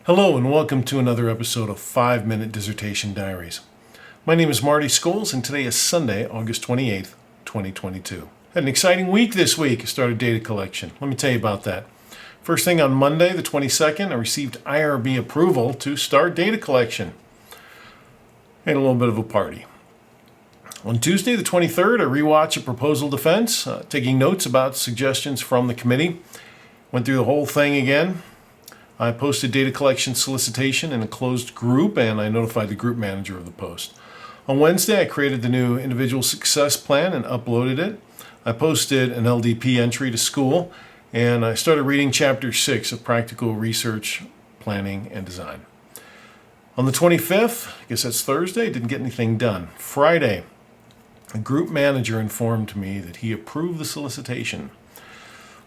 Hello and welcome to another episode of 5-Minute Dissertation Diaries. My name is Marty Scholes and today is Sunday, August 28th, 2022. Had an exciting week this week. I started data collection. Let me tell you about that. First thing on Monday, the 22nd, I received IRB approval to start data collection. Had a little bit of a party. On Tuesday, the 23rd, I rewatched a proposal defense, taking notes about suggestions from the committee. Went through the whole thing again. I posted data collection solicitation in a closed group, and I notified the group manager of the post. On Wednesday, I created the new individual success plan and uploaded it. I posted an LDP entry to school, and I started reading Chapter 6 of Practical Research, Planning, and Design. On the 25th, I guess that's Thursday, didn't get anything done. Friday, a group manager informed me that he approved the solicitation.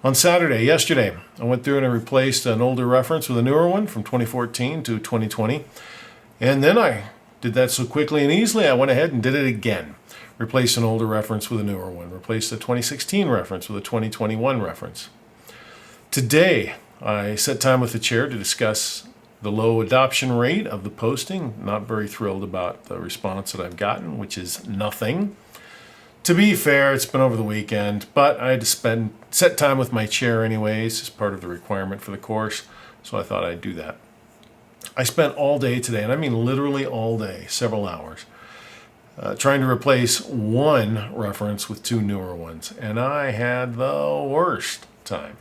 On Saturday, yesterday, I went through and I replaced an older reference with a newer one from 2014 to 2020. And then I did that so quickly and easily, I went ahead and did it again. Replaced an older reference with a newer one. Replaced a 2016 reference with a 2021 reference. Today, I set time with the chair to discuss the low adoption rate of the posting. Not very thrilled about the response that I've gotten, which is nothing. To be fair, it's been over the weekend, but I had to set time with my chair anyways as part of the requirement for the course, so I thought I'd do that. I spent all day today, and I mean literally all day, several hours, trying to replace one reference with two newer ones, and I had the worst time.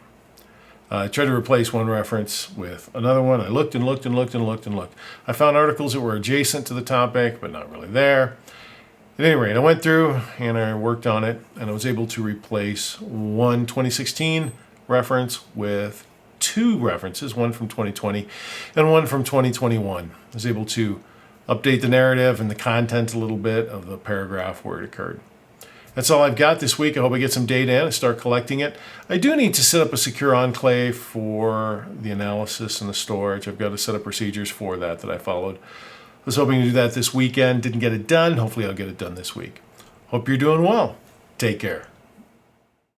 I tried to replace one reference with another one. I looked and looked and looked and looked and looked. I found articles that were adjacent to the topic, but not really there. At any rate, I went through and I worked on it, and I was able to replace one 2016 reference with two references, one from 2020 and one from 2021. I was able to update the narrative and the content a little bit of the paragraph where it occurred. That's all I've got this week. I hope I get some data in and start collecting it. I do need to set up a secure enclave for the analysis and the storage. I've got to set up procedures for that I followed. I was hoping to do that this weekend. Didn't get it done. Hopefully I'll get it done this week. Hope you're doing well. Take care.